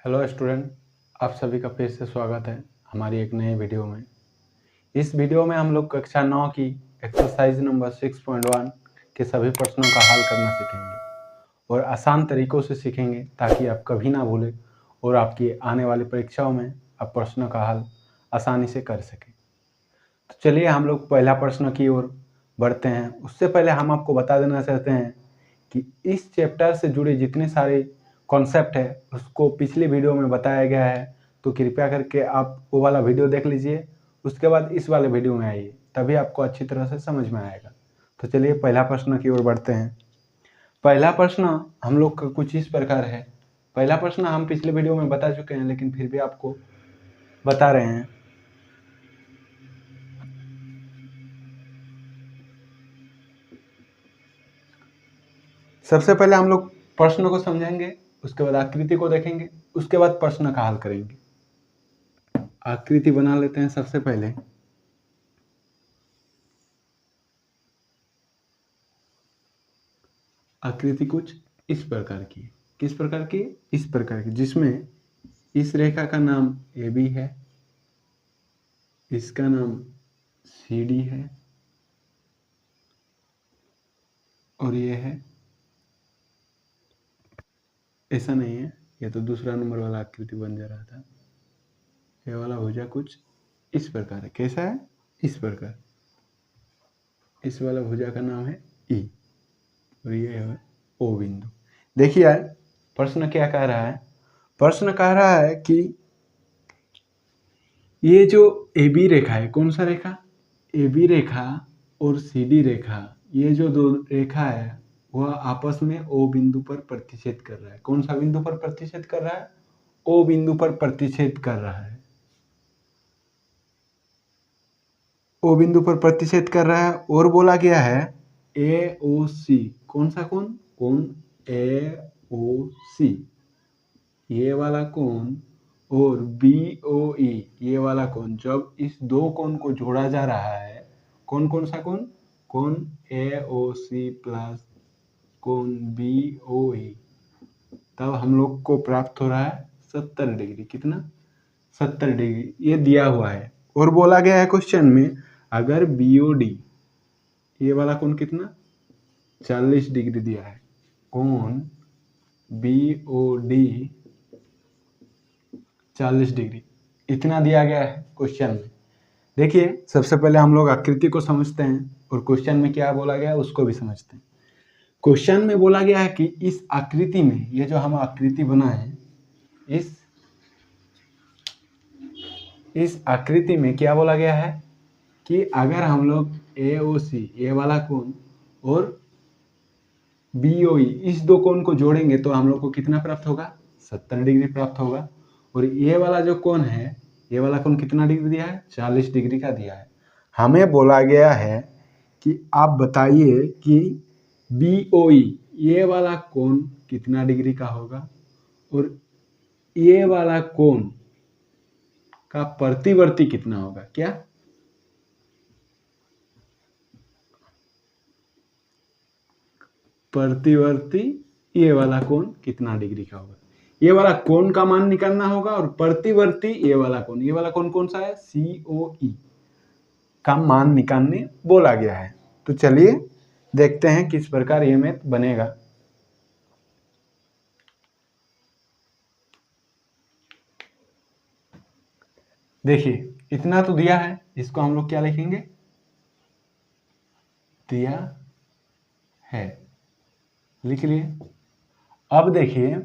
Hello student, आप सभी का फिर से स्वागत है हमारी एक नए वीडियो में। इस वीडियो में हम लोग कक्षा 9 की एक्सरसाइज नंबर 6.1 के सभी प्रश्नों का हल करना सीखेंगे और आसान तरीकों से सीखेंगे ताकि आप कभी ना भूलें और आपकी आने वाली परीक्षाओं में आप प्रश्नों का हल आसानी से कर सकें। तो चलिए हम लोग पहला प्रश्न की ओर बढ़ते हैं। उससे पहले हम आपको बता देना चाहते हैं कि इस चैप्टर से जुड़े जितने सारे कॉन्सेप्ट है उसको पिछली वीडियो में बताया गया है, तो कृपया करके आप वो वाला वीडियो देख लीजिए, उसके बाद इस वाले वीडियो में आइए, तभी आपको अच्छी तरह से समझ में आएगा। तो चलिए पहला प्रश्न की ओर बढ़ते हैं। पहला प्रश्न हम लोग का कुछ इस प्रकार है। पहला प्रश्न हम पिछले वीडियो में बता चुके हैं, लेकिन फिर भी आपको बता रहे हैं। सबसे पहले हम लोग प्रश्न को समझेंगे, उसके बाद आकृति को देखेंगे, उसके बाद प्रश्न का हल करेंगे। आकृति बना लेते हैं सबसे पहले। आकृति कुछ इस प्रकार की। किस प्रकार की? इस प्रकार की, जिसमें इस रेखा का नाम AB है, इसका नाम CD है और ये है, ऐसा नहीं है, ये तो दूसरा नंबर वाला आकृति बन जा रहा था। ये वाला भुजा कुछ इस प्रकार है। कैसा है? इस प्रकार। इस वाला भुजा का नाम है E और ये है O बिंदु। देखिए प्रश्न क्या कह रहा है। प्रश्न कह रहा है कि ये जो AB रेखा है, कौन सा रेखा? AB रेखा और CD रेखा, ये जो दो रेखा है वह आपस में O बिंदु पर प्रतिच्छेद कर रहा है। कौन सा बिंदु पर प्रतिच्छेद कर रहा है? O बिंदु पर प्रतिच्छेद कर रहा है। O बिंदु पर प्रतिच्छेद कर रहा है और बोला गया है AOC। कौन सा कोण? कोण AOC, ये वाला कोण, और BOE, ये वाला कोण। जब इस दो कोण को जोड़ा जा रहा है, कौन सा कोण? कोण AOC प्लस कोण BOE, तब हम लोग को प्राप्त हो रहा है 70 डिग्री। कितना? 70 डिग्री ये दिया हुआ है। और बोला गया है क्वेश्चन में, अगर BOD, ये वाला कोण कितना? 40 डिग्री दिया है। कोण BOD 40 डिग्री, इतना दिया गया है क्वेश्चन में। देखिए सबसे पहले हम लोग आकृति को समझते हैं और क्वेश्चन में क्या बोला गया है उसको भी समझते हैं। क्वेश्चन में बोला गया है कि इस आकृति में, ये जो हम आकृति बनाए, इस आकृति में क्या बोला गया है कि अगर हम लोग AOC, ये वाला कोण, और BOE, इस दो कोण को जोड़ेंगे तो हम लोग को कितना प्राप्त होगा? 70 डिग्री प्राप्त होगा। और ये वाला जो कोण है, ये वाला कोण कितना डिग्री दिया है? 40 डिग्री का दिया है। हमें बोला गया है कि आप बताइए कि BOE, ये वाला कोण कितना डिग्री का होगा और ये वाला कोण का प्रतिवर्ती कितना होगा। क्या? प्रतिवर्ती ये वाला कोण कितना डिग्री का होगा। ये वाला कोण का मान निकालना होगा और प्रतिवर्ती ये वाला कोण कौन सा है? COE का मान निकालने बोला गया है। तो चलिए देखते हैं किस प्रकार ये मैथ बनेगा। देखिए इतना तो दिया है, इसको हम लोग क्या लिखेंगे? दिया है, लिख लिए। अब देखिए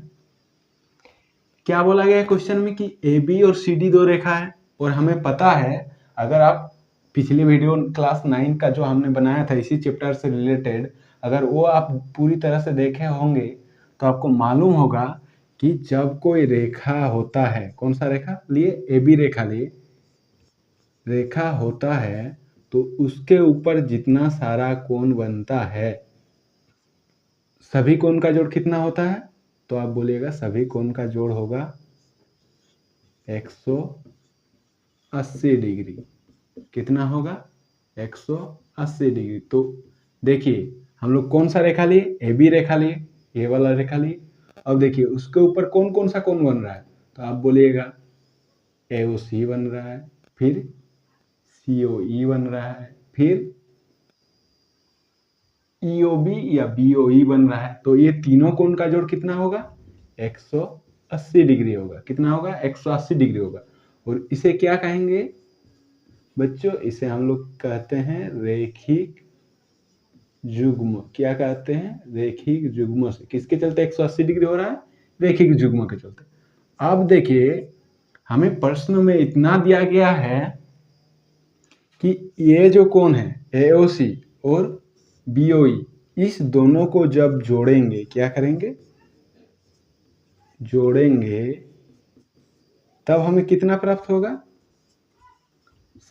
क्या बोला गया है क्वेश्चन में कि AB और CD दो रेखा है, और हमें पता है, अगर आप पिछली वीडियो क्लास 9 का जो हमने बनाया था इसी चैप्टर से रिलेटेड, अगर वो आप पूरी तरह से देखे होंगे तो आपको मालूम होगा कि जब कोई रेखा होता है, कौन सा रेखा लिए? AB रेखा लिए, रेखा होता है तो उसके ऊपर जितना सारा कोण बनता है, सभी कोण का जोड़ कितना होता है? तो आप बोलिएगा सभी कोण का जोड़ होगा 180 डिग्री। कितना होगा? 180 डिग्री। तो देखिए हम लोग कौन सा रेखा लिए? AB रेखा लिए, ये वाला रेखा लिए। अब देखिए उसके ऊपर कौन सा कोण बन रहा है, तो आप बोलिएगा AOC बन रहा है, फिर COE बन रहा है, फिर EOB या BOE बन रहा है। तो ये तीनों कोण का जोड़ कितना होगा? 180 डिग्री होगा। कितना होगा? 180 डिग्री होगा। और इसे क्या कहेंगे बच्चों? इसे हम लोग कहते हैं रेखिक युग्म। क्या कहते हैं? रेखिक युग्म से। किसके चलते 180 डिग्री हो रहा है? रेखिक युग्म के चलते। अब देखिए, हमें प्रश्न में इतना दिया गया है कि ये जो कोण है AOC और BOE, इस दोनों को जब जोड़ेंगे, क्या करेंगे? जोड़ेंगे, तब हमें कितना प्राप्त होगा?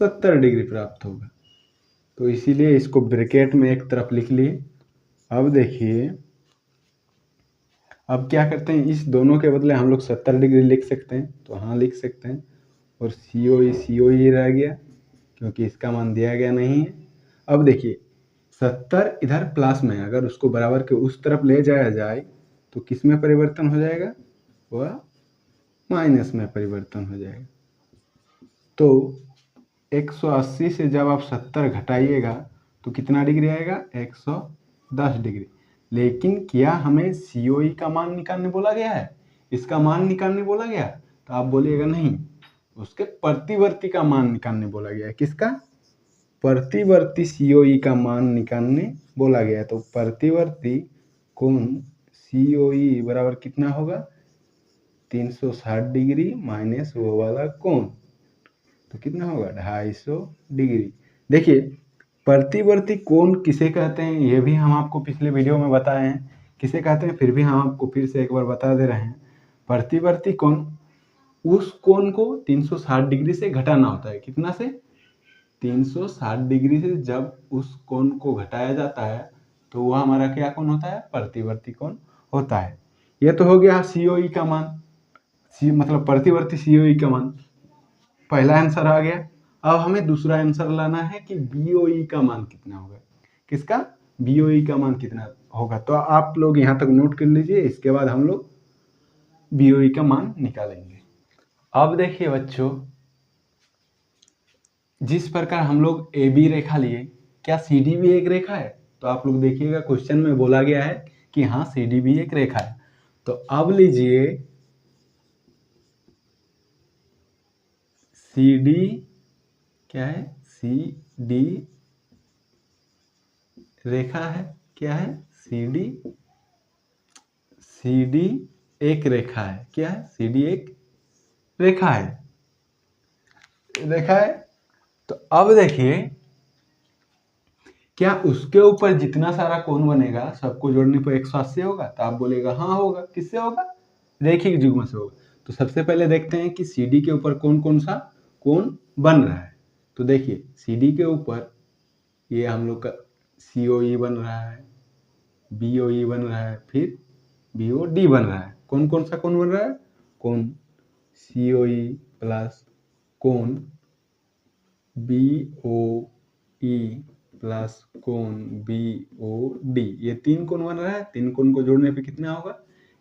70 डिग्री प्राप्त होगा। तो इसीलिए इसको ब्रैकेट में एक तरफ लिख लिए। अब देखिए, अब क्या करते हैं, इस दोनों के बदले हम लोग 70 डिग्री लिख सकते हैं। तो हाँ, लिख सकते हैं। और COE रह गया, क्योंकि इसका मान दिया गया नहीं है। अब देखिए, 70 इधर प्लस में है, अगर उसको बराबर के उस तरफ ले जाया जाए तो किस में परिवर्तन हो जाएगा? वह माइनस में परिवर्तन हो जाएगा। तो 180 से जब आप 70 घटाइएगा तो कितना डिग्री आएगा? 110 डिग्री। लेकिन क्या हमें COE का मान निकालने बोला गया है? इसका मान निकालने बोला गया? तो आप बोलिएगा नहीं, उसके प्रतिवर्ती का मान निकालने बोला गया है। किसका? प्रतिवर्ती COE का मान निकालने बोला गया है। तो प्रतिवर्ती कोण COE बराबर कितना होगा? 360 डिग्री माइनस वो वाला कोण, तो कितना होगा? 250 डिग्री। देखिए, प्रतिवर्ती कोण किसे कहते हैं ये भी हम आपको पिछले वीडियो में बताए हैं, किसे कहते हैं, फिर भी हम आपको फिर से एक बार बता दे रहे हैं। प्रतिवर्ती कोण, उस कोण को 360 डिग्री से घटाना होता है। कितना से? 360 डिग्री से जब उस कोण को घटाया जाता है तो वह हमारा क्या कोण होता है? प्रतिवर्ती कोण होता है। यह तो हो गया COE का मान, मतलब प्रतिवर्ती COE का मान। पहला आंसर आ गया। अब हमें दूसरा आंसर लाना है कि BOE का मान कितना होगा। किसका? BOE का मान कितना होगा। तो आप लोग यहाँ तक नोट कर लीजिए, इसके बाद हम लोग BOE का मान निकालेंगे। अब देखिए बच्चों, जिस प्रकार हम लोग AB रेखा लिए, क्या CD भी एक रेखा है? तो आप लोग देखिएगा, क्वेश्चन में बोला गया है कि हाँ, CD भी एक रेखा है। तो अब लीजिए, CD क्या है? CD रेखा है। क्या है? CD एक रेखा है। क्या है? CD एक रेखा है। रेखा है। तो अब देखिए, क्या उसके ऊपर जितना सारा कोण बनेगा सबको जोड़ने पर 180 होगा? तो आप बोलेगा हाँ होगा। किससे होगा? रेखिक युग्म से होगा। तो सबसे पहले देखते हैं कि CD के ऊपर कौन कौन सा कोण बन रहा है। तो देखिए, CD के ऊपर ये हम लोग का COE बन रहा है, BOE बन रहा है, फिर BOD बन रहा है। कौन कौन सा कोण बन रहा है? कोण COE प्लस कोण BOE प्लस कोण BOD, ये तीन कोण बन रहा है। तीन कोण को जोड़ने पे कितना होगा?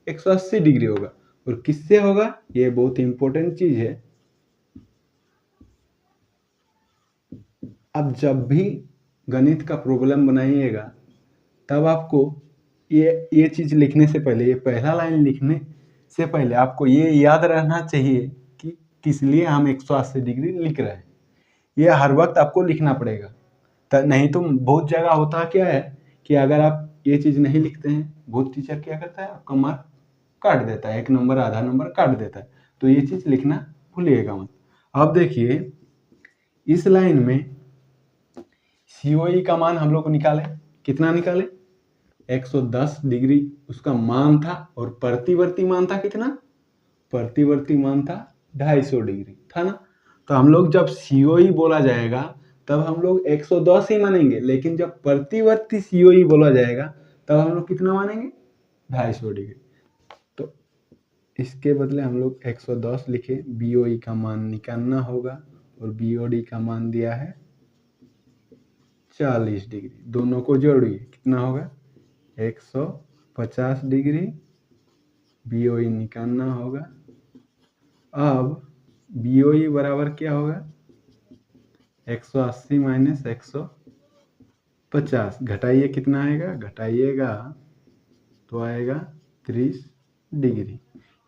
180 डिग्री होगा। और किससे होगा? ये बहुत इंपॉर्टेंट चीज है। अब जब भी गणित का प्रॉब्लम बनाइएगा, तब आपको ये चीज लिखने से पहले, ये पहला लाइन लिखने से पहले आपको ये याद रहना चाहिए कि किस लिए हम 180 डिग्री लिख रहे हैं। ये हर वक्त आपको लिखना पड़ेगा। नहीं तो बहुत जगह होता क्या है कि अगर आप ये चीज़ नहीं लिखते हैं, बहुत टीचर क्या करता है, आपका मार्क काट देता है, 1 नंबर आधा नंबर काट देता है। तो ये चीज़ लिखना भूलिएगा मत। अब देखिए, इस लाइन में COE का मान हम लोग निकाले। कितना निकाले? 110 डिग्री उसका मान था। और प्रतिवर्ती मान था कितना? प्रतिवर्ती मान था 250 डिग्री था ना। तो हम लोग जब COE बोला जाएगा तब हम लोग 110 ही मानेंगे, लेकिन जब प्रतिवर्ती COE बोला जाएगा तब हम लोग कितना मानेंगे? 250 डिग्री। तो इसके बदले हम लोग 110 लिखे। BOE का मान निकालना होगा और BOD का मान दिया है 40 डिग्री। दोनों को जोड़िए, कितना होगा? 150 डिग्री। BOE निकालना होगा अब BOE बराबर क्या होगा, 180 माइनस 150, घटाइए कितना आएगा, घटाइएगा तो आएगा 30 डिग्री।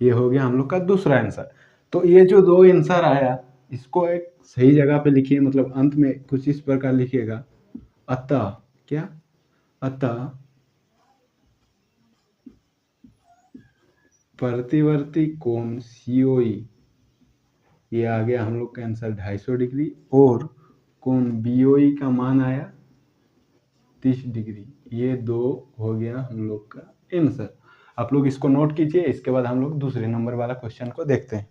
ये हो गया हम लोग का दूसरा आंसर। तो ये जो दो आंसर आया इसको एक सही जगह पे लिखिए, मतलब अंत में कुछ इस प्रकार लिखिएगा, अतः क्या, अतः प्रतिवर्ती कोण COE, ये आ गया हम लोग का आंसर 250 डिग्री, और कोण BOE का मान आया 30 डिग्री। ये दो हो गया हम लोग का आंसर। आप लोग इसको नोट कीजिए, इसके बाद हम लोग दूसरे नंबर वाला क्वेश्चन को देखते हैं।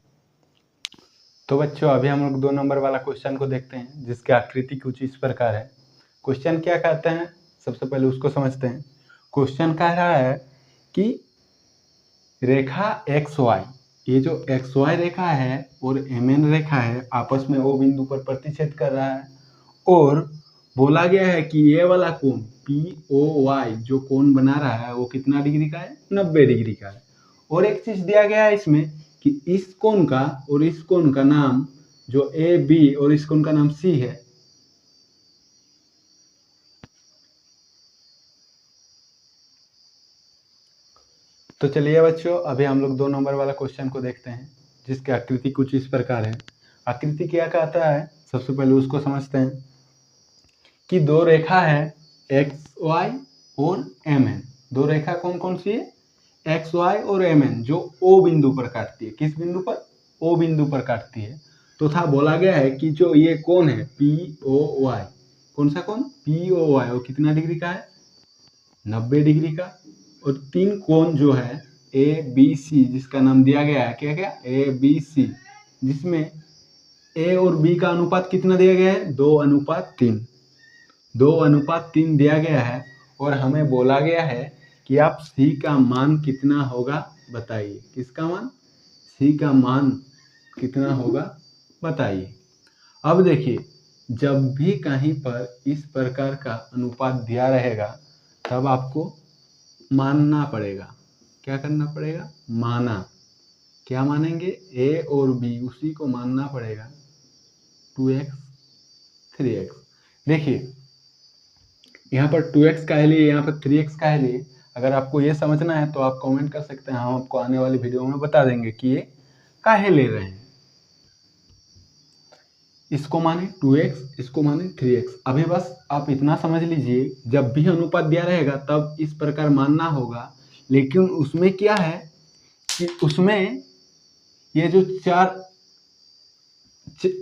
तो बच्चों अभी हम लोग 2 नंबर वाला क्वेश्चन को देखते हैं, जिसकी आकृति कुछ इस प्रकार है। क्वेश्चन क्या कहते हैं, सबसे पहले उसको समझते हैं। क्वेश्चन कह रहा है कि रेखा XY, ये जो XY रेखा है और MN रेखा है आपस में O बिंदु पर प्रतिच्छेद कर रहा है, और बोला गया है कि ये वाला कोण POY जो कोण बना रहा है वो कितना डिग्री का है, 90 डिग्री का है। और एक चीज दिया गया है इसमें कि इस कोण का और इस कोण का नाम जो AB और इस कोण का नाम C है, तो चलिए बच्चों अभी हम लोग 2 नंबर वाला क्वेश्चन को देखते हैं, जिसकी आकृति कुछ इस प्रकार है। आकृति क्या कहता है, सबसे पहले उसको समझते हैं कि दो रेखा है XY और MN। दो रेखा कौन कौन सी है, XY और MN, जो O बिंदु पर काटती है। किस बिंदु पर, O बिंदु पर काटती है। तो था बोला गया है कि जो ये कोण है POY, कौन सा कोण, POY, वो कितना डिग्री का है, 90 डिग्री का। और तीन कोण जो है ABC, जिसका नाम दिया गया है क्या क्या, ABC, जिसमें A और B का अनुपात कितना दिया गया है, 2:3, 2:3 दिया गया है। और हमें बोला गया है कि आप C का मान कितना होगा बताइए। किसका मान, C का मान कितना होगा बताइए। अब देखिए जब भी कहीं पर इस प्रकार का अनुपात दिया रहेगा तब आपको मानना पड़ेगा। क्या करना पड़ेगा, माना। क्या मानेंगे, A और B, उसी को मानना पड़ेगा। 2x 3x, देखिए यहाँ पर 2x का है लिए, यहाँ पर 3x का है लिए। अगर आपको ये समझना है तो आप कमेंट कर सकते हैं, हम आपको आने वाली वीडियो में बता देंगे कि ये काहे ले रहे हैं। इसको माने 2x, इसको माने 3x। अभी बस आप इतना समझ लीजिए, जब भी अनुपात दिया रहेगा तब इस प्रकार मानना होगा। लेकिन उसमें क्या है कि उसमें ये जो चार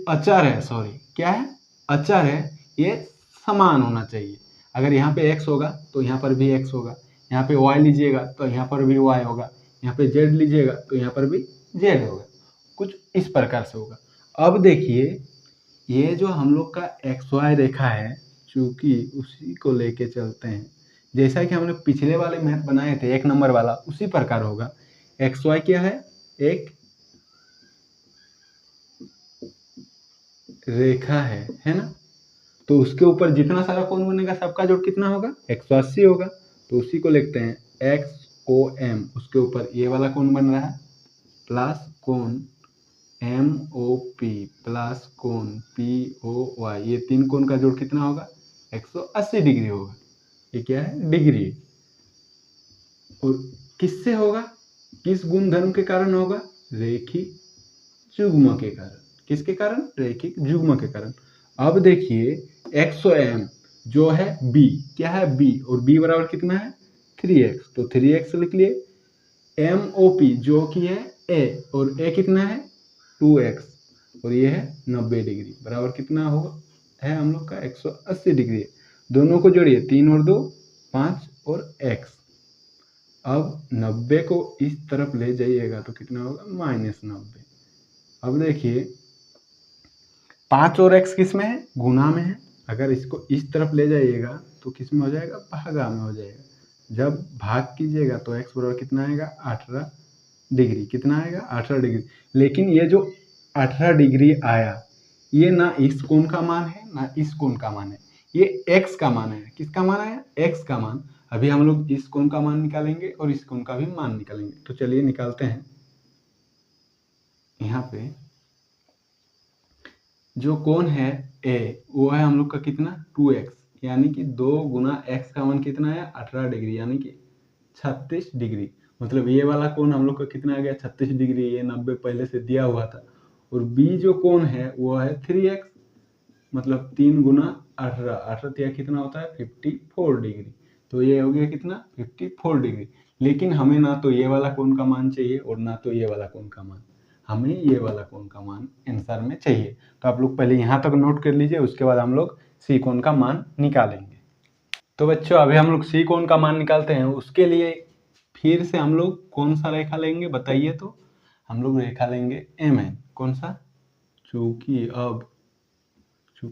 अचर है, सॉरी क्या है, अचर है, ये समान होना चाहिए। अगर यहाँ पे x होगा तो यहाँ पर भी x होगा, यहाँ पे y लीजिएगा तो यहाँ पर भी y होगा, यहाँ पे z लीजिएगा तो यहाँ पर भी z होगा। कुछ इस प्रकार से होगा। अब देखिए ये जो हम लोग का XY रेखा है, चूंकि उसी को लेके चलते हैं, जैसा कि हमने पिछले वाले मैथ बनाए थे 1 नंबर वाला, उसी प्रकार होगा। XY क्या है, एक रेखा है ना। तो उसके ऊपर जितना सारा कोण बनेगा सबका जोड़ कितना होगा, 180 होगा। तो उसी को लिखते हैं XOM, उसके ऊपर ये वाला कोण बन रहा है, प्लस कोण MOP प्लस कोण POY, ये तीन कोण का जोड़ कितना होगा, 180 डिग्री होगा। ये क्या है, डिग्री। और किससे होगा, किस गुणधर्म के कारण होगा, रेखिक युग्म के कारण। किसके कारण, रेखिक युग्म के कारण। अब देखिए XOM जो है B, क्या है B, और B बराबर कितना है 3x, तो 3x लिख लिए। MOP जो कि है A, और A कितना है 2x, और ये है 90 डिग्री, बराबर कितना होगा है हम लोग का 180 डिग्री। दोनों को जोड़िए, 3 और 2 5 और x। अब 90 को इस तरफ ले जाइएगा तो कितना होगा, -90। अब देखिए 5 और x किस में है, गुना में है। अगर इसको इस तरफ ले जाइएगा तो किस में हो जाएगा, भागा में हो जाएगा। जब भाग कीजिएगा तो x बराबर कितना आएगा, 18 डिग्री। कितना आएगा, 18 डिग्री। लेकिन ये जो 18 डिग्री आया, ये ना इस कोण का मान है ना इस कोण का मान है, ये x का मान है। किसका मान आया, x का मान। अभी हम लोग इस कोण का मान निकालेंगे और इस कोण का भी मान निकालेंगे। तो चलिए निकालते हैं। यहाँ यहाँ पे जो कोण है ए वो है हम लोग का कितना 2x, यानी कि 2 गुना x का मान कितना है 18 डिग्री, यानी कि 36 डिग्री। मतलब ये वाला कोण हम लोग का कितना आ गया 36 डिग्री, ये 90 पहले से दिया हुआ था। और b जो कोण है वो है 3x, मतलब 3 गुना 18, 18 कितना होता है 54 डिग्री। तो ये हो गया कितना 54 डिग्री। लेकिन हमें ना तो ये वाला कोण का मान चाहिए और ना तो ये वाला कोण का मान, हमें ये वाला कोण का मान आंसर में चाहिए। तो आप लोग पहले यहाँ तक नोट कर लीजिए, उसके बाद हम लोग सी कोण का मान निकालेंगे। तो बच्चों अभी हम लोग सी कोण का मान निकालते हैं। उसके लिए फिर से हम लोग कौन सा रेखा लेंगे बताइए? तो हम लोग रेखा लेंगे MN। कौन सा? चूंकि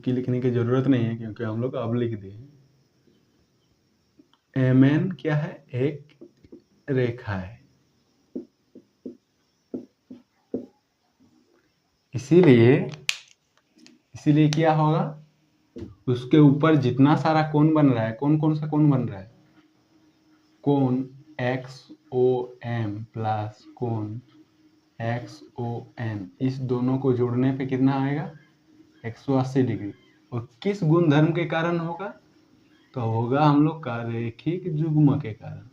लिखने की जरूरत नहीं है क्योंकि हम लोग अब लिख दिए। MN क्या है? एक रेखा है। इसीलिए क्या होगा, उसके ऊपर जितना सारा कोण बन रहा है, कौन कौन सा कोण बन रहा है? कोण XOM प्लस कोण XON, इस दोनों को जोड़ने पे कितना आएगा 180 डिग्री। और किस गुणधर्म के कारण होगा? तो होगा हम लोग का रैखिक युग्म के कारण।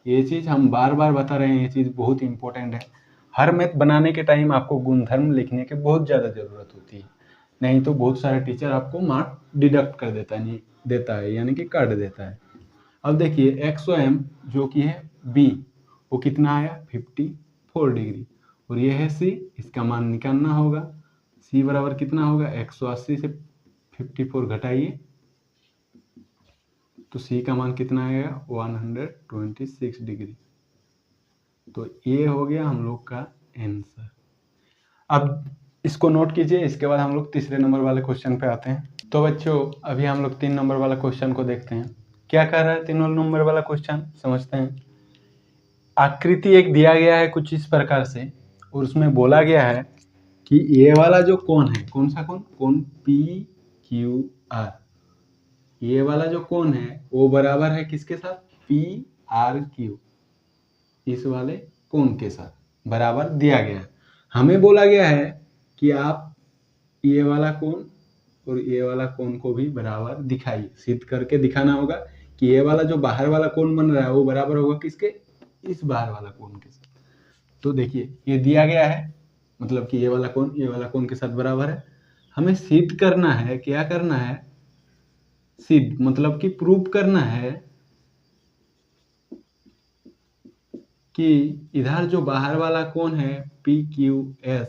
ये चीज हम बार बार बता रहे हैं, ये चीज बहुत इंपॉर्टेंट है। हर मैथ बनाने के टाइम आपको गुणधर्म लिखने की बहुत ज्यादा जरूरत होती है, नहीं तो बहुत सारे टीचर आपको मार्क डिडक्ट कर देता है, यानी कि काट देता है। अब देखिए XOM जो कि है B, वो कितना आया 54 डिग्री। और ये है C, इसका मान निकालना होगा। C बराबर कितना होगा 180 से 54 घटाइए तो C का मान कितना आएगा 126 डिग्री। तो ये हो गया हम लोग का आंसर। अब इसको नोट कीजिए, इसके बाद हम लोग तीसरे नंबर वाले क्वेश्चन पे आते हैं। तो बच्चों अभी हम लोग 3 नंबर वाला क्वेश्चन को देखते हैं। क्या कह रहा है 3 नंबर वाला क्वेश्चन, समझते हैं। आकृति एक दिया गया है कुछ इस प्रकार से, और उसमें बोला गया है कि ये वाला जो कोण है, कौन सा कोण? कोण PQR। ये वाला जो कोण है वो बराबर है किसके साथ? PRQ। इस वाले कोण के साथ बराबर दिया गया है। हमें बोला गया है कि आप ये वाला कोण और ये वाला कोण को भी बराबर दिखाइए, सिद्ध करके दिखाना होगा कि ये वाला जो बाहर वाला कोण बन रहा है वो बराबर होगा किसके? इस बाहर वाला कोण के साथ। तो देखिए ये दिया गया है, मतलब कि ये वाला कोण के साथ बराबर है। हमें सिद्ध करना है, क्या करना है? सिद्ध मतलब कि प्रूव करना है कि इधर जो बाहर वाला कोण है PQS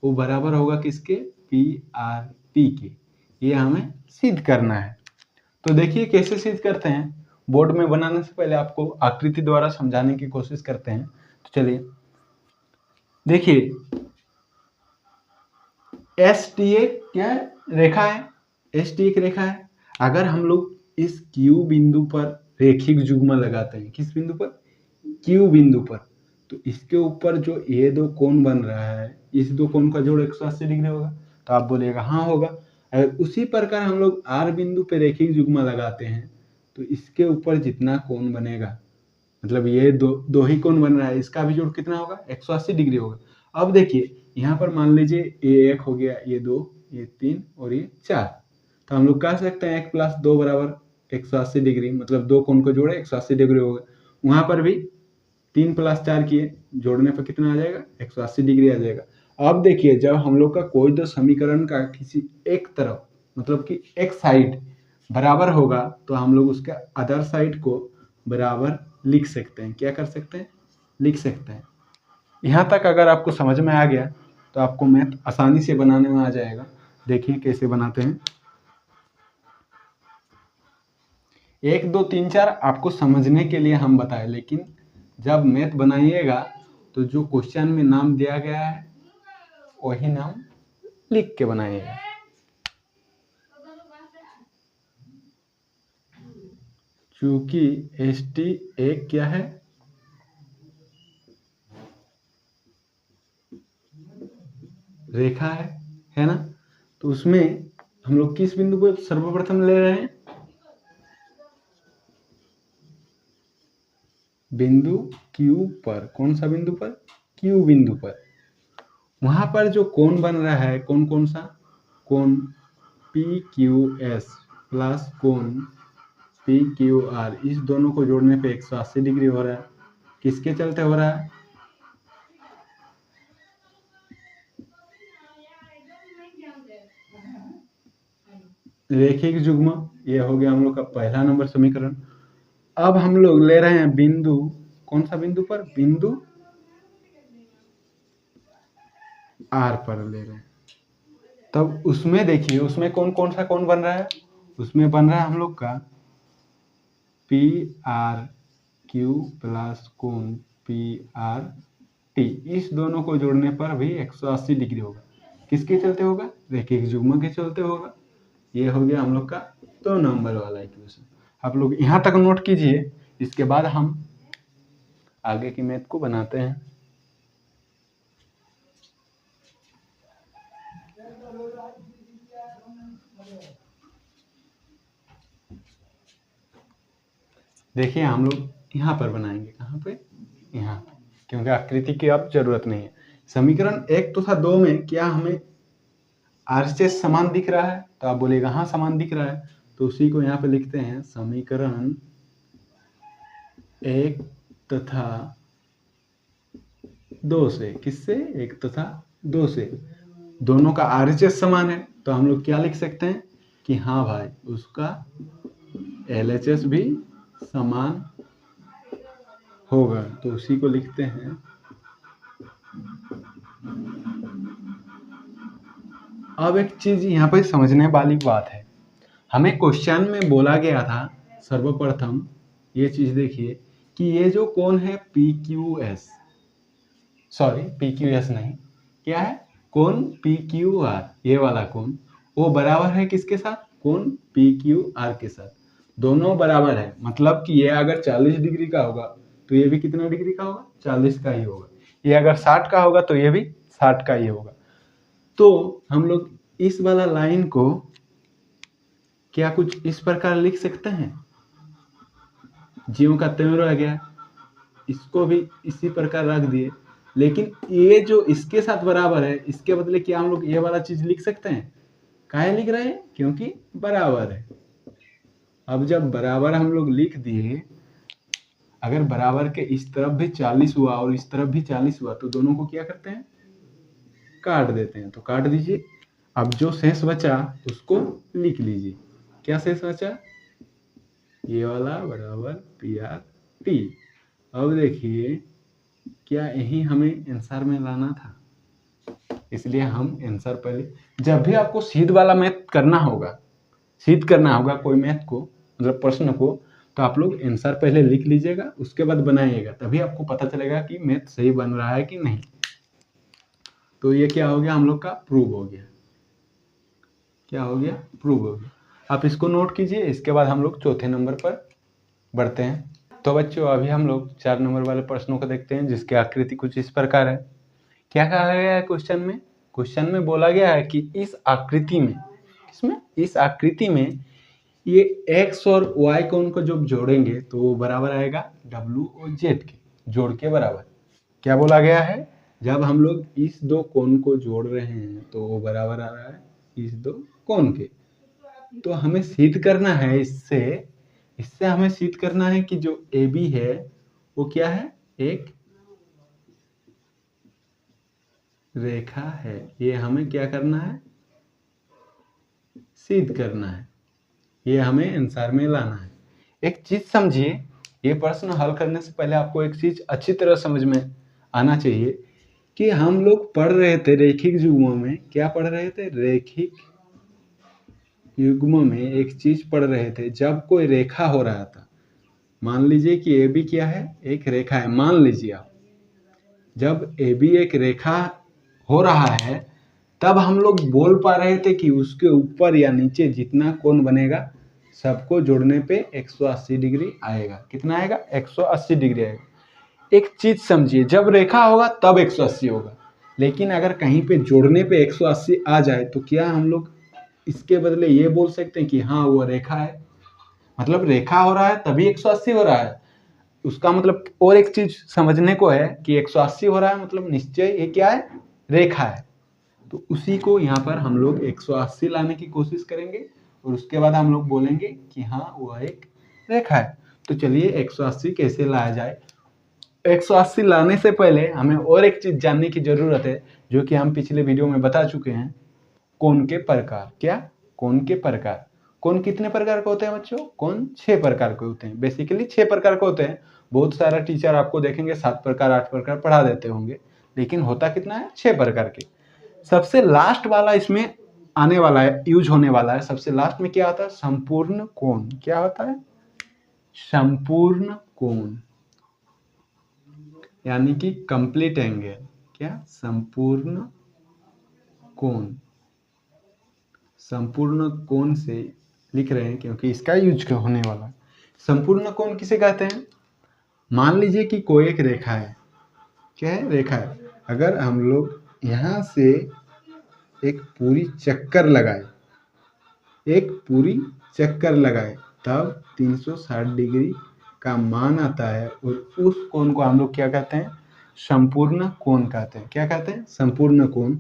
वो बराबर होगा किसके? PRP के। ये हमें सिद्ध करना है। तो देखिए कैसे सिद्ध करते हैं। बोर्ड में बनाने से पहले आपको आकृति द्वारा समझाने की कोशिश करते हैं। तो चलिए देखिए, ST एक क्या है? रेखा है। ST एक रेखा है। अगर हम लोग इस Q बिंदु पर रेखिक युग्म लगाते हैं, किस बिंदु पर? Q बिंदु पर, तो इसके ऊपर जो ये दो कोण बन रहा है, इस दो कोण का जोड़ 180 डिग्री होगा। तो आप बोलिएगा हाँ होगा। अगर उसी प्रकार हम लोग R बिंदु पे रेखिक युग्म लगाते हैं तो इसके ऊपर जितना कोण बनेगा, मतलब ये दो ही कोण बन रहा है, इसका भी जोड़ कितना होगा 180 डिग्री होगा। अब देखिए यहाँ पर मान लीजिए ये 1 हो गया, ये 2, ये 3 और ये 4। तो हम लोग कह सकते हैं 1 + 2 बराबर 180 डिग्री, मतलब दो कोण को जोड़े 180 डिग्री होगा। वहां पर भी 3 + 4 किए, जोड़ने पर कितना आ जाएगा 180 डिग्री आ जाएगा। अब देखिए जब हम लोग का कोई दो समीकरण का किसी एक तरफ, मतलब कि एक साइड बराबर होगा तो हम लोग उसके अदर साइड को बराबर लिख सकते हैं। क्या कर सकते हैं? लिख सकते हैं। यहाँ तक अगर आपको समझ में आ गया तो आपको मैथ आसानी से बनाने में आ जाएगा। देखिए कैसे बनाते हैं। 1 2 3 4 आपको समझने के लिए हम बताएं, लेकिन जब मैथ बनाइएगा तो जो क्वेश्चन में नाम दिया गया है वही नाम लिख के बनाइएगा। चूंकि ST एक क्या है? रेखा है ना? तो उसमें हम लोग किस बिंदु पर सर्वप्रथम ले रहे हैं? बिंदु Q पर। कौन सा बिंदु पर? Q बिंदु पर। वहां पर जो कोण बन रहा है, कौन कौन सा कोण PQS प्लस कोण PQR, इस दोनों को जोड़ने पे 180 डिग्री हो रहा है। किसके चलते हो रहा है? रेखिक युग्म। ये हो गया हम लोग का पहला नंबर समीकरण। अब हम लोग ले रहे हैं बिंदु, कौन सा बिंदु पर? बिंदु R पर ले रहे हैं। तब उसमें देखिए, उसमें कौन कौन सा कोण बन रहा है? उसमें बन रहा है हम लोग का PRQ प्लस कोण PRT, इस दोनों को जोड़ने पर भी 180 डिग्री होगा। किसके चलते होगा? रेखिक युग्म के चलते होगा। ये हो गया हम लोग का 2 नंबर वाला इक्वेशन। आप लोग यहाँ तक नोट कीजिए, इसके बाद हम आगे की मैथ को बनाते हैं। देखिए हम लोग यहाँ पर बनाएंगे, कहाँ पे? यहाँ, क्योंकि आकृति की अब जरूरत नहीं है। समीकरण 1 तथा 2 में क्या हमें RHS समान दिख रहा है? तो आप बोलेगा हाँ समान दिख रहा है, तो उसी को यहाँ पे लिखते हैं। समीकरण 1 तथा 2 से, किससे? 1 तथा 2 से दोनों का RHS समान है, तो हम लोग क्या लिख सकते हैं कि हाँ भाई उसका LHS भी समान होगा, तो उसी को लिखते हैं। अब एक चीज यहाँ पे समझने वाली बात है, हमें क्वेश्चन में बोला गया था सर्वप्रथम ये चीज देखिए कि ये जो कोण है PQS, सॉरी PQS नहीं, क्या है? कोण PQR, ये वाला कोण वो बराबर है किसके साथ? कोण PQR के साथ। दोनों बराबर है, मतलब कि ये अगर 40 डिग्री का होगा तो ये भी कितना डिग्री का होगा? 40 का ही होगा। ये अगर 60 का होगा तो ये भी 60 का ही होगा। तो हम लोग इस वाला लाइन को क्या कुछ इस प्रकार लिख सकते हैं? ज्यों का त्यों रह गया, इसको भी इसी प्रकार रख दिए, लेकिन ये जो इसके साथ बराबर है, इसके बदले क्या हम लोग ये वाला चीज लिख सकते हैं? काहे लिख रहे हैं? क्योंकि बराबर है। अब जब बराबर हम लोग लिख दिए, अगर बराबर के इस तरफ भी 40 हुआ और इस तरफ भी 40 हुआ तो दोनों को क्या करते हैं? काट देते हैं। तो काट दीजिए। अब जो शेष बचा उसको लिख लीजिए। क्या शेष बचा? ये वाला बराबर PRT। अब देखिए क्या यही हमें आंसर में लाना था, इसलिए हम आंसर पहले, जब भी आपको सीध वाला मैथ करना होगा, सीध करना होगा कोई मैथ को, मतलब प्रश्न को, तो आप लोग आंसर पहले लिख लीजिएगा, उसके बाद बनाइएगा, तभी आपको पता चलेगा कि मैथ सही बन रहा है कि नहीं। तो ये क्या हो गया? हम लोग का प्रूव हो गया। क्या हो गया? प्रूव हो गया। आप इसको नोट कीजिए, इसके बाद हम लोग चौथे नंबर पर बढ़ते हैं। तो बच्चों अभी हम लोग 4 नंबर वाले प्रश्नों को देखते हैं, जिसकी आकृति कुछ इस प्रकार है। क्या कहा गया है क्वेश्चन में? क्वेश्चन में बोला गया है कि इस आकृति में, इसमें इस आकृति में ये x और y कोण को जब जोड़ेंगे तो वो बराबर आएगा W और Z के जोड़ के बराबर। क्या बोला गया है? जब हम लोग इस दो कोण को जोड़ रहे हैं तो वो बराबर आ रहा है इस दो कोण के। तो हमें सिद्ध करना है, इससे हमें सिद्ध करना है कि जो AB है वो क्या है? एक रेखा है। ये हमें क्या करना है? सिद्ध करना है। ये हमें आंसर में लाना है। एक चीज समझिए, ये प्रश्न हल करने से पहले आपको एक चीज अच्छी तरह समझ में आना चाहिए कि हम लोग पढ़ रहे थे रैखिक युग्मों में, क्या पढ़ रहे थे? रैखिक युग्मों में एक चीज पढ़ रहे थे, जब कोई रेखा हो रहा था, मान लीजिए कि AB क्या है? एक रेखा है। मान लीजिए आप, जब AB एक रेखा हो रहा है तब हम लोग बोल पा रहे थे कि उसके ऊपर या नीचे जितना कोण बनेगा सबको जोड़ने पे 180 डिग्री आएगा। कितना आएगा? 180 डिग्री आएगा। एक चीज समझिए, जब रेखा होगा तब 180 होगा, लेकिन अगर कहीं पे जोड़ने पे 180 आ जाए तो क्या हम लोग इसके बदले ये बोल सकते हैं कि हाँ वो रेखा है? मतलब रेखा हो रहा है तभी 180 हो रहा है, उसका मतलब। और एक चीज समझने को है कि 180 हो रहा है मतलब निश्चय ये क्या है? रेखा है, तो उसी को यहाँ पर हम लोग 180 लाने की कोशिश करेंगे और उसके बाद हम लोग बोलेंगे कि हाँ वह एक रेखा है। तो चलिए 180 कैसे लाया जाए। 180 लाने से पहले हमें और एक चीज जानने की जरूरत है, जो कि हम पिछले वीडियो में बता चुके हैं, कोण के प्रकार। क्या? कोण के प्रकार। कोण कितने प्रकार के होते हैं बच्चों? कोण 6 प्रकार के होते हैं। बेसिकली 6 प्रकार के होते हैं। बहुत सारा टीचर आपको देखेंगे 7 प्रकार 8 प्रकार पढ़ा देते होंगे, लेकिन होता कितना है? 6 प्रकार के। सबसे लास्ट वाला इसमें आने वाला है, यूज होने वाला है। सबसे लास्ट में क्या आता है? संपूर्ण कोण। क्या होता है? संपूर्ण कोण, यानी कि कंप्लीट एंगल। क्या? संपूर्ण कोण। संपूर्ण कोण से लिख रहे हैं क्योंकि इसका यूज होने वाला है। संपूर्ण कोण किसे कहते हैं? मान लीजिए कि कोई एक रेखा है। क्या है? रेखा है। अगर हम लोग यहाँ से एक पूरी चक्कर लगाए तब 360 डिग्री का मान आता है, और उस कोण को हम लोग क्या कहते हैं? संपूर्ण कोण कहते हैं। क्या कहते हैं? संपूर्ण कोण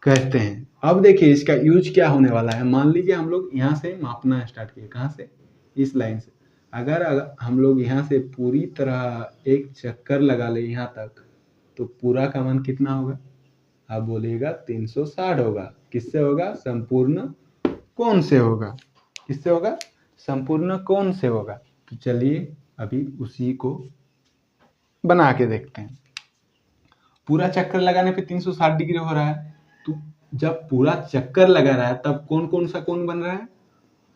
कहते हैं। अब देखिए इसका यूज क्या होने वाला है। मान लीजिए हम लोग यहाँ से मापना स्टार्ट किए। कहाँ से? इस लाइन से। अगर हम लोग यहाँ से पूरी तरह एक चक्कर लगा ले यहाँ तक, तो पूरा का मान कितना होगा? आप बोलिएगा 360 होगा। किससे होगा? संपूर्ण कोण से होगा। किससे होगा? संपूर्ण कोण से होगा। तो चलिए अभी उसी को बना के देखते हैं। पूरा चक्कर लगाने पे 360 डिग्री हो रहा है, तो जब पूरा चक्कर लगा रहा है तब कौन सा कोण बन रहा है?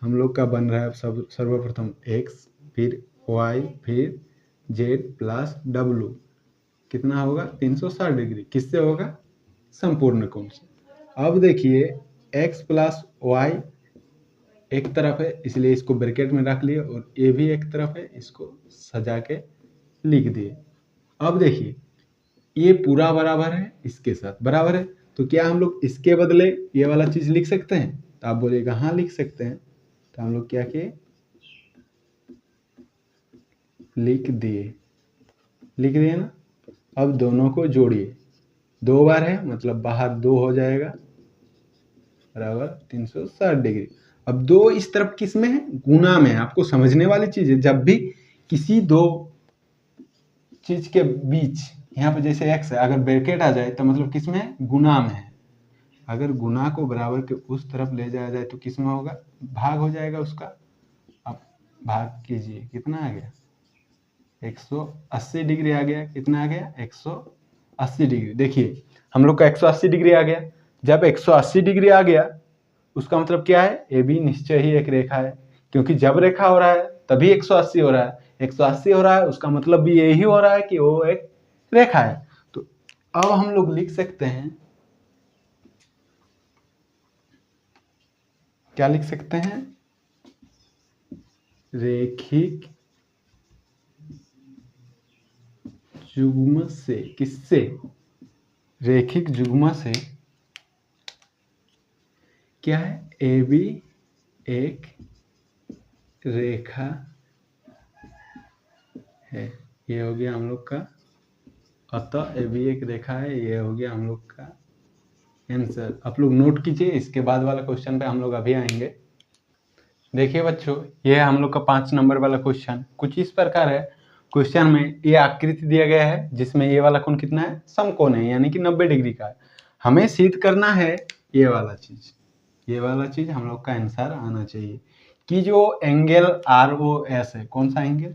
हम लोग का बन रहा है सर्वप्रथम x, फिर y, फिर z प्लस w। कितना होगा? 360 डिग्री। किससे होगा? संपूर्ण कोण से। अब देखिए x प्लस y एक तरफ है, इसलिए इसको ब्रैकेट में रख लिए, और ये भी एक तरफ है, इसको सजा के लिख दिए। अब देखिए ये पूरा बराबर है, इसके साथ बराबर है, तो क्या हम लोग इसके बदले ये वाला चीज लिख सकते हैं? तो आप बोलिएगा हाँ लिख सकते हैं। तो हम लोग क्या किए? लिख दिए ना। अब दोनों को जोड़िए। 2 बार है मतलब बाहर 2 हो जाएगा, बराबर 360 डिग्री। अब 2 इस तरफ किस में है? गुना में है। आपको समझने वाली चीज है, जब भी किसी दो चीज के बीच, यहाँ पे जैसे x है, अगर ब्रैकेट आ जाए तो मतलब किस में है? गुना में है। अगर गुना को बराबर के उस तरफ ले जाया जाए तो किस में होगा? भाग हो जाएगा उसका। अब भाग कीजिए, कितना आ गया? 180 डिग्री आ गया। कितना आ गया? 180 डिग्री। देखिए हम लोग का 180 डिग्री आ गया। जब 180 डिग्री आ गया उसका मतलब क्या है? ये भी निश्चय ही एक रेखा है, क्योंकि जब रेखा हो रहा है तभी 180 हो रहा है। 180 हो रहा है उसका मतलब भी यही हो रहा है कि वो एक रेखा है। तो अब हम लोग लिख सकते हैं, क्या लिख सकते हैं? रेखिक युग्म से। किससे? रेखिक युग्म से क्या है? ए बी एक रेखा है। ये हो गया हम लोग का, अतः ए बी एक रेखा है। ये हो गया हम लोग का आंसर। आप लोग नोट कीजिए, इसके बाद वाला क्वेश्चन पे हम लोग अभी आएंगे। देखिए बच्चों, ये है हम लोग का 5 नंबर वाला क्वेश्चन। कुछ इस प्रकार है। क्वेश्चन में ये आकृति दिया गया है जिसमें ये वाला कोण कितना है? समकोण है, यानी कि 90 डिग्री का है। हमें सिद्ध करना है ये वाला चीज हम लोग का आंसर आना चाहिए कि जो एंगल ROS है, कौन सा एंगल?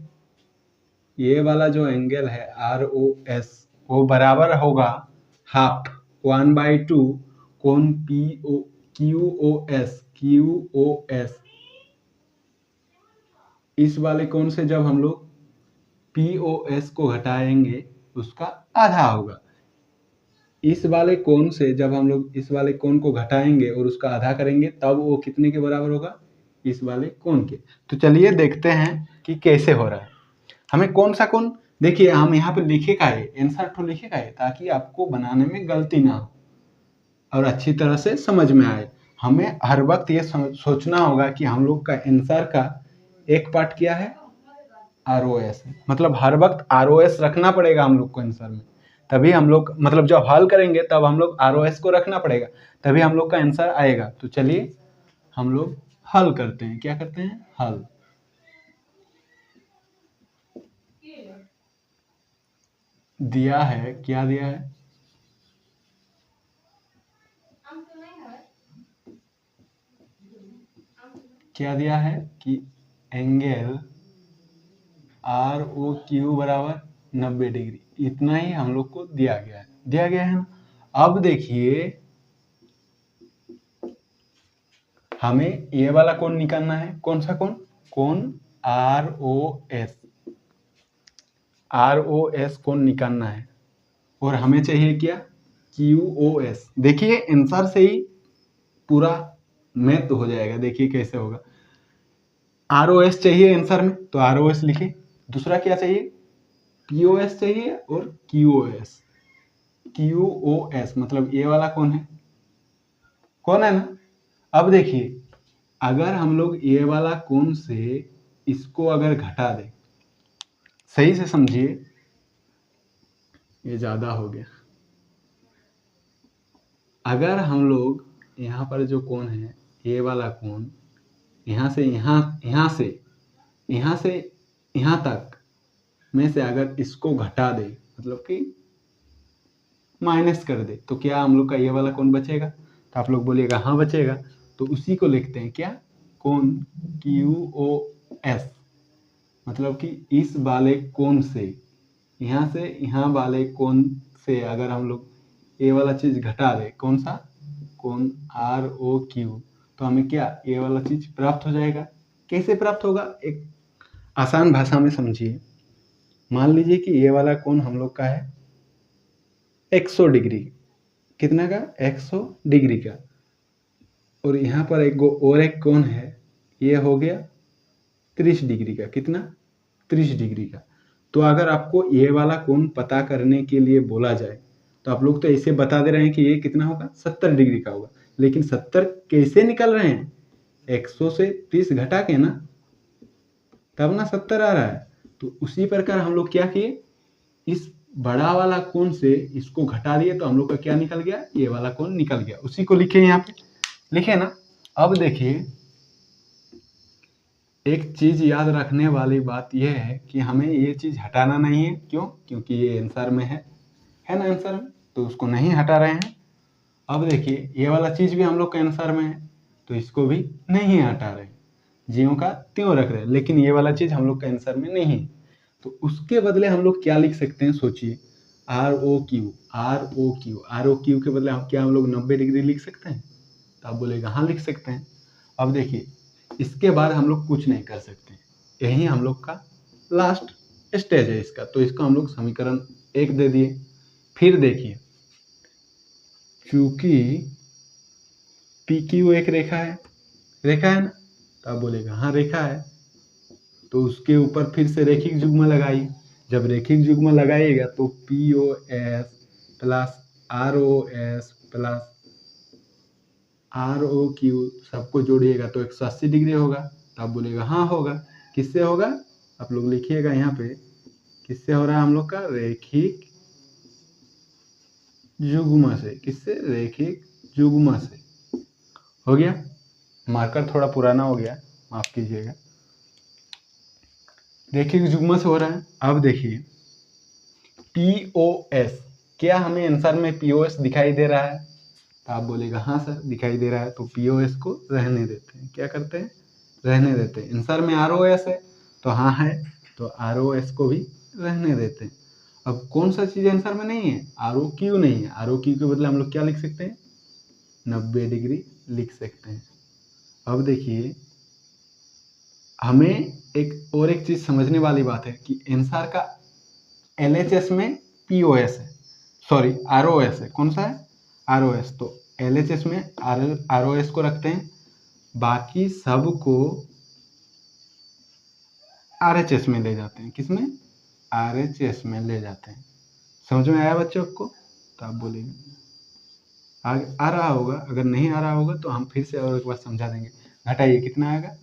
ये वाला जो एंगल है ROS, वो बराबर होगा हाफ 1/2 कोण QOS। इस वाले कोण से जब हम लोग POS को घटाएंगे उसका आधा होगा। इस वाले कोण से जब हम लोग इस वाले कोण को घटाएंगे और उसका आधा करेंगे तब वो कितने के बराबर होगा? इस वाले कोण के। तो चलिए देखते हैं कि कैसे हो रहा है। हमें कौन सा कोण? देखिए हम यहाँ पे लिखेगा है, आंसर तो लिखेगा है, ताकि आपको बनाने में गलती ना हो और अच्छी तरह से समझ में आए। हमें हर वक्त ये सोचना होगा कि हम लोग का आंसर का एक पार्ट क्या है? ROS है। मतलब हर वक्त ROS रखना पड़ेगा हम लोग को आंसर में, तभी हम लोग मतलब जब हल करेंगे तब हम लोग ROS को रखना पड़ेगा, तभी हम लोग का आंसर आएगा। तो चलिए हम लोग हल करते हैं। क्या करते हैं? हल। दिया है, क्या दिया है? क्या दिया है कि एंगल ROQ बराबर 90 डिग्री, इतना ही हम लोग को दिया गया है ना। अब देखिए हमें ये वाला कोण निकालना है। कौन सा कोण? कोण ROS कोण निकालना है। और हमें चाहिए क्या? QOS। देखिए आंसर से ही पूरा मैथ हो जाएगा। देखिए कैसे होगा। ROS चाहिए आंसर में, तो ROS लिखे। दूसरा क्या चाहिए? POS चाहिए और QOS मतलब ये वाला कौन है? कौन है ना। अब देखिए अगर हम लोग ये वाला कोण से इसको अगर घटा दें, सही से समझिए, ये ज्यादा हो गया। अगर हम लोग यहाँ पर जो कोण है, ये वाला कोण यहाँ से यहाँ तक में से अगर इसको घटा दे, मतलब कि माइनस कर दे, तो क्या हम लोग का ये वाला कोण बचेगा? तो आप लोग बोलिएगा हाँ बचेगा। तो उसी को लिखते हैं क्या? कोण QOS। मतलब कि इस वाले कोण से यहाँ वाले कोण से अगर हम लोग ये वाला चीज घटा दे, कौन सा? कोण ROQ, तो हमें क्या ये वाला चीज प्राप्त हो जाएगा। कैसे प्राप्त होगा? एक आसान भाषा में समझिए। मान लीजिए कि ये वाला कोण हम लोग का है 100 डिग्री। कितना का? 100 डिग्री का। और यहाँ पर एक कोण है, ये हो गया 30 डिग्री का। कितना? 30 डिग्री का। तो अगर आपको ये वाला कोण पता करने के लिए बोला जाए तो आप लोग तो ऐसे बता दे रहे हैं कि ये कितना होगा? 70 डिग्री का होगा। लेकिन 70 कैसे निकल रहे हैं? 100 से 30 घटा के ना, तब ना 70 आ रहा है। तो उसी प्रकार हम लोग क्या किए, इस बड़ा वाला कोण से इसको घटा दिए तो हम लोग का क्या निकल गया? ये वाला कोण निकल गया। उसी को लिखे यहाँ पे, लिखे ना। अब देखिए एक चीज याद रखने वाली बात यह है कि हमें ये चीज हटाना नहीं है। क्यों? क्योंकि ये आंसर में है ना आंसर में, तो उसको नहीं हटा रहे हैं। अब देखिए ये वाला चीज भी हम लोग के आंसर में है, तो इसको भी नहीं हटा रहे, ज्यों का त्यों रख रहे हैं। लेकिन ये वाला चीज हम लोग के आंसर में नहीं है, तो उसके बदले हम लोग क्या लिख सकते हैं? सोचिए। ROQ के बदले हम लोग 90 डिग्री लिख सकते हैं? तो आप बोलेगा हाँ लिख सकते हैं। अब देखिए इसके बाद हम लोग कुछ नहीं कर सकते, यही हम लोग का लास्ट स्टेज है इसका। तो इसको हम लोग समीकरण 1 दे दिए। फिर देखिए क्योंकि PQ एक रेखा है ना, तो आप बोलेगा हाँ रेखा है। तो उसके ऊपर फिर से रैखिक युग्म लगाइए। जब रैखिक युग्म लगाइएगा तो POS plus ROS plus ROQ सबको जोड़िएगा तो 180 डिग्री होगा। तो आप बोलेगा हाँ होगा। किससे होगा? आप लोग लिखिएगा यहाँ पे, किससे हो रहा है हम लोग का? रैखिक युग्म से। किससे? रैखिक युग्म से। हो गया। मार्कर थोड़ा पुराना हो गया, माफ कीजिएगा। रैखिक युग्म से हो रहा है। अब देखिए POS, क्या हमें आंसर में POS दिखाई दे रहा है? तो आप बोलेगा हाँ सर दिखाई दे रहा है। तो POS को रहने देते हैं। क्या करते हैं? रहने देते हैं। आंसर में ROS है तो हाँ है, तो ROS को भी रहने देते हैं। अब कौन सा चीज आंसर में नहीं है? ROQ नहीं है। ROQ के बदले हम लोग क्या लिख सकते हैं? 90 डिग्री लिख सकते हैं। अब देखिए हमें एक चीज समझने वाली बात है कि आंसर का LHS में POS है, सॉरी ROS है। कौन सा है? ROS। तो LHS में ROS को रखते हैं, बाकी सब को RHS में ले जाते हैं। किसमें? RHS में ले जाते हैं। समझ में आया बच्चों को? तो आप बोलेंगे आ रहा होगा। अगर नहीं आ रहा होगा तो हम फिर से और एक बार समझा देंगे। घटाइए, कितना आएगा?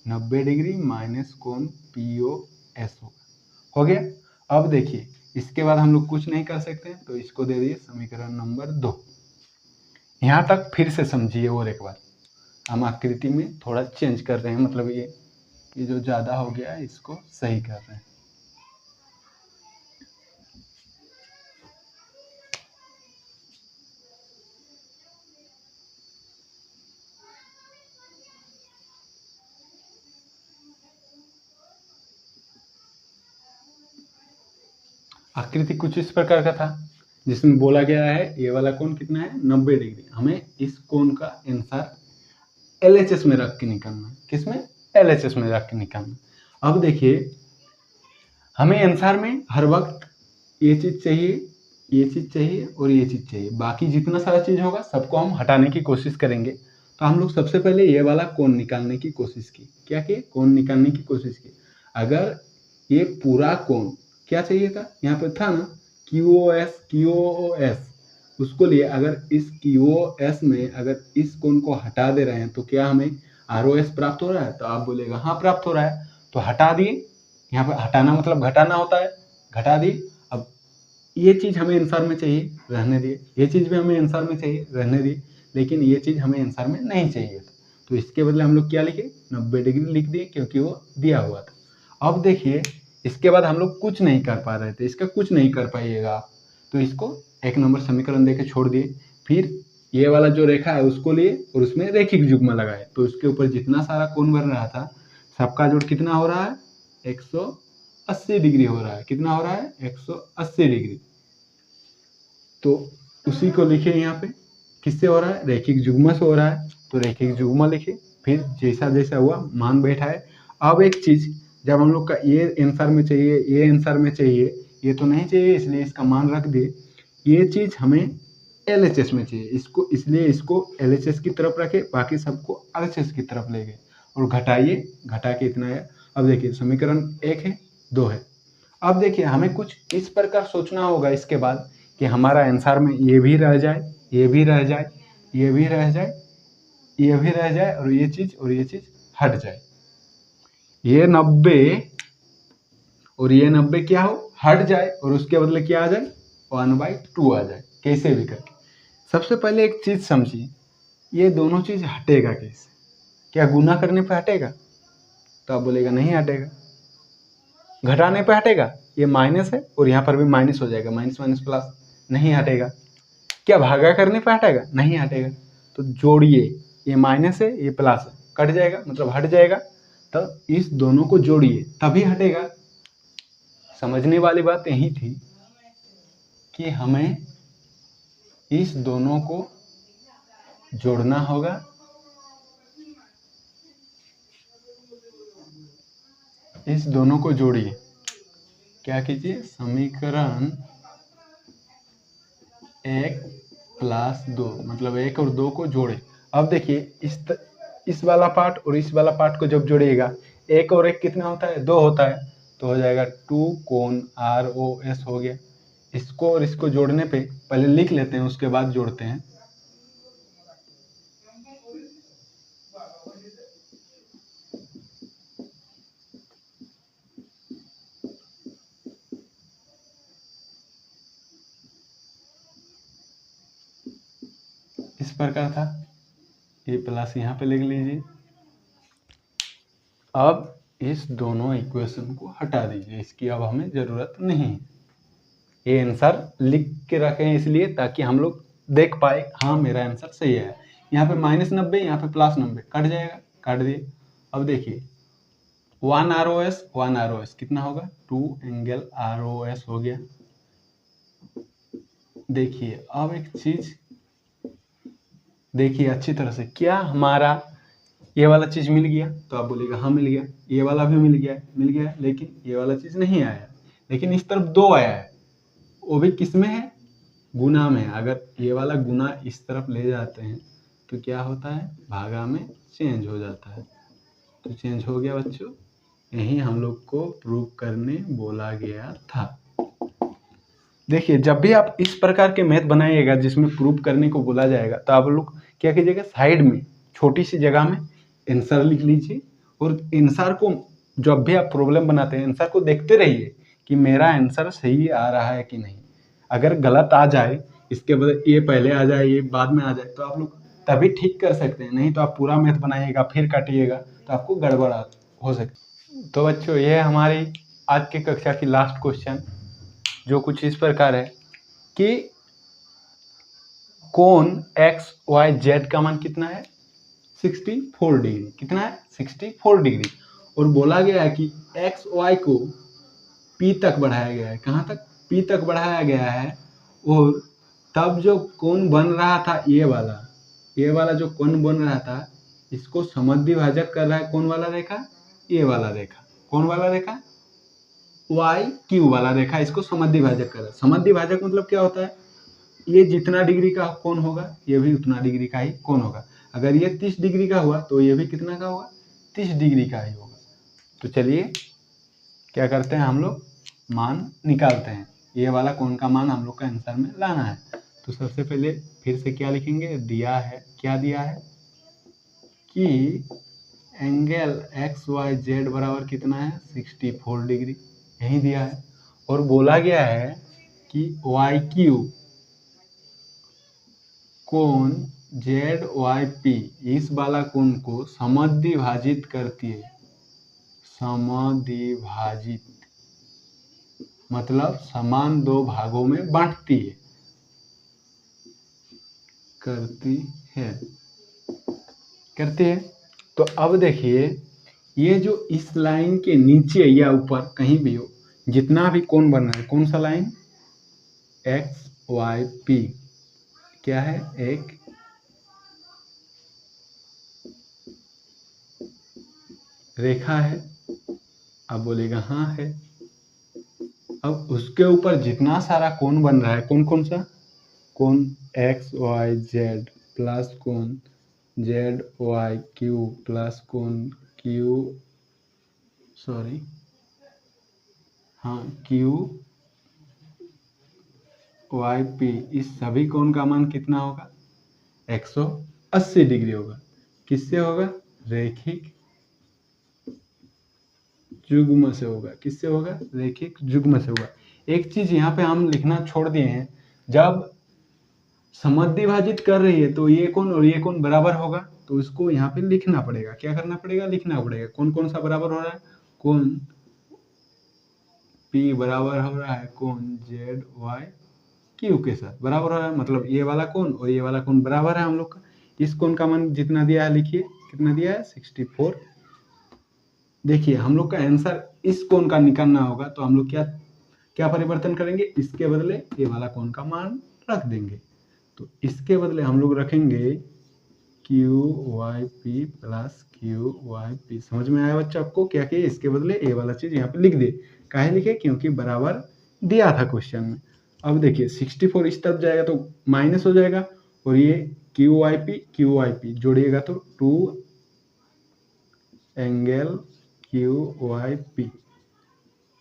90 डिग्री माइनस कोण POS होगा। हो गया। अब देखिए इसके बाद हम लोग कुछ नहीं कर सकते, तो इसको दे दिए समीकरण नंबर 2। यहाँ तक फिर से समझिए और एक बार, हम आकृति में थोड़ा चेंज कर रहे हैं, मतलब ये जो ज़्यादा हो गया है इसको सही कर रहे हैं। आकृति कुछ इस प्रकार का था, जिसमें बोला गया है ये वाला कोण कितना है, 90 डिग्री। हमें इस कोण का आंसर LHS में रख के निकालना है। किसमें? LHS में रख के निकालना। अब देखिए, हमें आंसर में हर वक्त ये चीज चाहिए, ये चीज चाहिए और ये चीज चाहिए। बाकी जितना सारा चीज होगा सबको हम हटाने की कोशिश करेंगे। तो हम लोग सबसे पहले ये वाला कोण निकालने की कोशिश की। क्या किए? कोण निकालने की कोशिश की। अगर ये पूरा कोण क्या चाहिए था, यहाँ पे था ना QoS, उसको लिए अगर इस QoS में अगर इस कोण को हटा दे रहे हैं तो क्या हमें ROS प्राप्त हो रहा है? तो आप बोलेगा हाँ प्राप्त हो रहा है। तो हटा दिए, यहाँ पे हटाना मतलब घटाना होता है, घटा दिए। अब ये चीज़ हमें आंसर में चाहिए, रहने दिए। ये चीज़ भी हमें आंसर में चाहिए, रहने दिए। लेकिन ये चीज़ हमें आंसर में नहीं चाहिए था, तो इसके बदले हम लोग क्या लिखे? 90 डिग्री लिख दिए, क्योंकि वो दिया हुआ था। अब देखिए, इसके बाद हम लोग कुछ नहीं कर पा रहे थे, इसका कुछ नहीं कर पाइएगा आप, तो इसको 1 नंबर समीकरण देके छोड़ दिए। फिर ये वाला जो रेखा है उसको लिए और उसमें रेखिक युग्म लगाए, तो उसके ऊपर जितना सारा कोण बन रहा था सबका जोड़ कितना हो रहा है? 180 डिग्री हो रहा है। कितना हो रहा है? 180 डिग्री। तो उसी को लिखे यहाँ पे, किससे हो रहा है? रेखिक युग्म से हो रहा है, तो रेखिक युग्म लिखे। फिर जैसा जैसा हुआ मान बैठाए। अब एक चीज, जब हम लोग का ये आंसर में चाहिए, ये आंसर में चाहिए, ये तो नहीं चाहिए, इसलिए इसका मान रख दिए। ये चीज हमें LHS में चाहिए, इसको इसलिए इसको LHS की तरफ रखे, बाकी सबको RHS की तरफ ले गए और घटाइए, घटा के इतना है। अब देखिए, समीकरण 1 है, 2 है। अब देखिए, हमें कुछ इस प्रकार सोचना होगा इसके बाद कि हमारा आंसर में ये भी रह जाए, ये भी रह जाए, ये भी रह जाए, ये भी रह जाए, और ये चीज हट जाए। ये 90 और ये 90 क्या हो? हट जाए, और उसके बदले क्या आ जाए? 1/2 आ जाए, कैसे भी करके। सबसे पहले एक चीज समझिए, ये दोनों चीज हटेगा कैसे? क्या गुना करने पे हटेगा? तो आप बोलेगा नहीं हटेगा। घटाने पे हटेगा? ये माइनस है और यहाँ पर भी माइनस हो जाएगा, माइनस माइनस प्लस, नहीं हटेगा। क्या भागा करने पे हटेगा? नहीं हटेगा। तो जोड़िए, ये माइनस है, ये प्लस है, कट जाएगा, मतलब हट जाएगा। तो इस दोनों को जोड़िए तभी हटेगा। समझने वाली बात यही थी कि हमें इस दोनों को जोड़ना होगा, इस दोनों को जोड़िए। क्या कीजिए? समीकरण 1 + 2, मतलब 1 और 2 को जोड़े। अब देखिए, इस वाला पार्ट और इस वाला पार्ट को जब जोड़िएगा, 1 और 1 कितना होता है? 2 होता है, तो हो जाएगा 2 कोण ROS हो गया। इसको और इसको जोड़ने पे पहले लिख लेते हैं, उसके बाद जोड़ते हैं। इस प्रकार था, ये प्लस यहाँ पे लिख लीजिए। अब इस दोनों इक्वेशन को हटा दीजिए, इसकी अब हमें ज़रूरत नहीं है। ये आंसर लिख के रखे हैं इसलिए ताकि हम लोग देख पाए, हाँ मेरा आंसर सही है। यहाँ पे -90, यहाँ पे +90, कट जाएगा, काट दिए। अब देखिए, 1 ROS कितना होगा? 2 एंगल ROS हो गया। देखिए, अब एक चीज देखिए अच्छी तरह से, क्या हमारा ये वाला चीज मिल गया? तो आप बोलेगा हाँ मिल गया। ये वाला भी मिल गया, लेकिन ये वाला चीज नहीं आया। लेकिन इस तरफ 2 आया है, वो भी किस में है? गुना में। अगर ये वाला गुना इस तरफ ले जाते हैं तो क्या होता है? भागा में चेंज हो जाता है। तो चेंज हो गया बच्चों, यही हम लोग को प्रूव करने बोला गया था। देखिए, जब भी आप इस प्रकार के मैथ बनाइएगा जिसमें प्रूफ करने को बोला जाएगा, तो आप लोग क्या कीजिएगा? साइड में छोटी सी जगह में आंसर लिख लीजिए, और आंसर को जब भी आप प्रॉब्लम बनाते हैं आंसर को देखते रहिए कि मेरा आंसर सही आ रहा है कि नहीं। अगर गलत आ जाए, इसके बदले ये पहले आ जाए ये बाद में आ जाए, तो आप लोग तभी ठीक कर सकते हैं, नहीं तो आप पूरा मैथ बनाइएगा फिर काटिएगा तो आपको गड़बड़ हो सकती। तो बच्चों, ये है हमारी आज की कक्षा की लास्ट क्वेश्चन, जो कुछ इस प्रकार है कि कोण एक्स वाई जेड का मान कितना है, 64 डिग्री। कितना है, 64 डिग्री। और बोला गया है कि एक्स वाई को पी तक बढ़ाया गया है। कहाँ तक, पी तक बढ़ाया गया है। और तब जो कोण बन रहा था ये वाला जो कोण बन रहा था, इसको समद्विभाजक कर रहा है कौन वाला रेखा, ये वाला रेखा। कौन वाला रेखा, वाई क्यू वाला रेखा इसको समद्विभाजक कर रहा है। समद्विभाजक मतलब क्या होता है, ये जितना डिग्री का कोण होगा ये भी उतना डिग्री का ही कोण होगा। अगर ये 30 डिग्री का हुआ तो ये भी कितना का होगा, 30 डिग्री का ही होगा। तो चलिए क्या करते हैं, हम लोग मान निकालते हैं। ये वाला कोण का मान हम लोग का आंसर में लाना है। तो सबसे पहले फिर से क्या लिखेंगे, दिया है, क्या दिया है कि एंगल एक्स वाई जेड बराबर कितना है, 64 डिग्री, यही दिया है। और बोला गया है कि वाई क्यू कोण जेड वाई पी इस वाला कोण को समद्विभाजित करती है। समद्विभाजित मतलब समान दो भागों में बांटती है, करती है। तो अब देखिए, ये जो इस लाइन के नीचे या ऊपर कहीं भी हो, जितना भी कोण बन रहा है, कौन सा लाइन, एक्स वाई पी, क्या है, एक रेखा है। अब बोलेगा हाँ है। अब उसके ऊपर जितना सारा कोण बन रहा है, कौन कौन सा, कोण एक्स वाई जेड प्लस कोण जेड वाई क्यू प्लस कोण क्यू वाई पी, इस सभी कोण का मान कितना होगा, 180 डिग्री होगा। किससे होगा, रैखिक युग्म से होगा। किससे होगा, रैखिक युग्म से होगा। एक चीज यहाँ पे हम लिखना छोड़ दिए हैं, जब समद्विभाजित कर रही है तो ये कोण और ये कोण बराबर होगा, तो इसको यहाँ पे लिखना पड़ेगा। क्या करना पड़ेगा, लिखना पड़ेगा। कौन कौन सा बराबर हो रहा है, कोण P बराबर हो रहा है कोण जेड वाई क्यू के साथ बराबर हो रहा है, मतलब ये वाला कोण और ये वाला कोण बराबर है हम लोग का। इस कोण का मान जितना दिया है लिखिए, कितना दिया है, 64। देखिए हम लोग का आंसर इस कोण का निकालना होगा, तो हम लोग क्या परिवर्तन करेंगे, इसके बदले ये वाला कोण का मान रख देंगे। तो इसके बदले हम लोग रखेंगे Q Y P plus Q Y P. समझ में आया बच्चा आपको, क्या किए, इसके बदले ये वाला चीज यहाँ पे लिख दे। काहे लिखे, क्योंकि बराबर दिया था क्वेश्चन में। अब देखिए 64 इस तरफ जाएगा तो माइनस हो जाएगा, और ये क्यू वाई पी जोड़िएगा तो 2 एंगल क्यू वाई पी।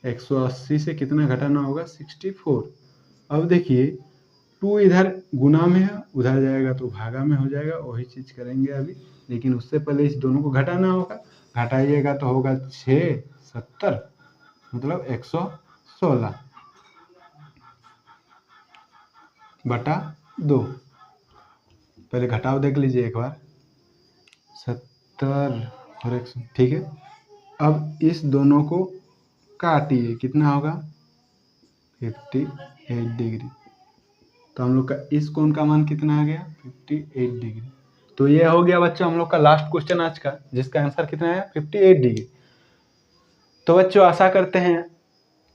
180 से कितना घटाना होगा, 64। अब देखिए 2 इधर गुना में है, उधर जाएगा तो भागा में हो जाएगा, वही चीज करेंगे अभी। लेकिन उससे पहले इस दोनों को घटाना होगा, घटाइएगा तो होगा 6 70 मतलब 116 बटा 2। पहले घटाव देख लीजिए एक बार, 70 और 100, ठीक है। अब इस दोनों को काटिए, कितना होगा, 58 डिग्री। तो हम लोग का इस कोण का मान कितना आ गया, 58 डिग्री। तो ये हो गया बच्चों हम लोग का लास्ट क्वेश्चन आज का, जिसका आंसर कितना है, 58 डिग्री। तो बच्चों आशा करते हैं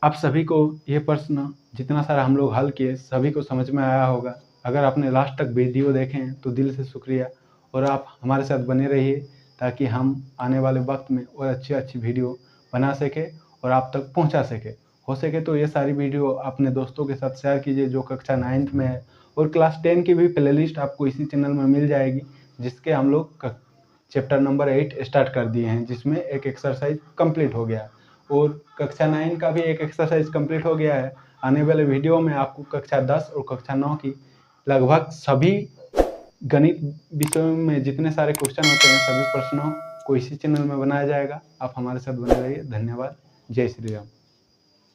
आप सभी को ये प्रश्न जितना सारा हम लोग हल किए सभी को समझ में आया होगा। अगर आपने लास्ट तक वीडियो देखे हैं तो दिल से शुक्रिया, और आप हमारे साथ बने रहिए ताकि हम आने वाले वक्त में और अच्छी वीडियो बना सके और आप तक पहुंचा सके। हो सके तो ये सारी वीडियो अपने दोस्तों के साथ शेयर कीजिए जो कक्षा 9th में है, और क्लास 10 की भी प्लेलिस्ट आपको इसी चैनल में मिल जाएगी, जिसके हम लोग चैप्टर नंबर 8 स्टार्ट कर दिए हैं, जिसमें एक एक्सरसाइज कंप्लीट हो गया, और कक्षा 9 का भी एक एक्सरसाइज कंप्लीट हो गया है। आने वाले वीडियो में आपको कक्षा 10 और कक्षा 9 की लगभग सभी गणित विषयों में जितने सारे क्वेश्चन होते हैं सभी प्रश्नों को इसी चैनल में बनाया जाएगा। आप हमारे साथ बने रहिए। धन्यवाद। जय श्री राम।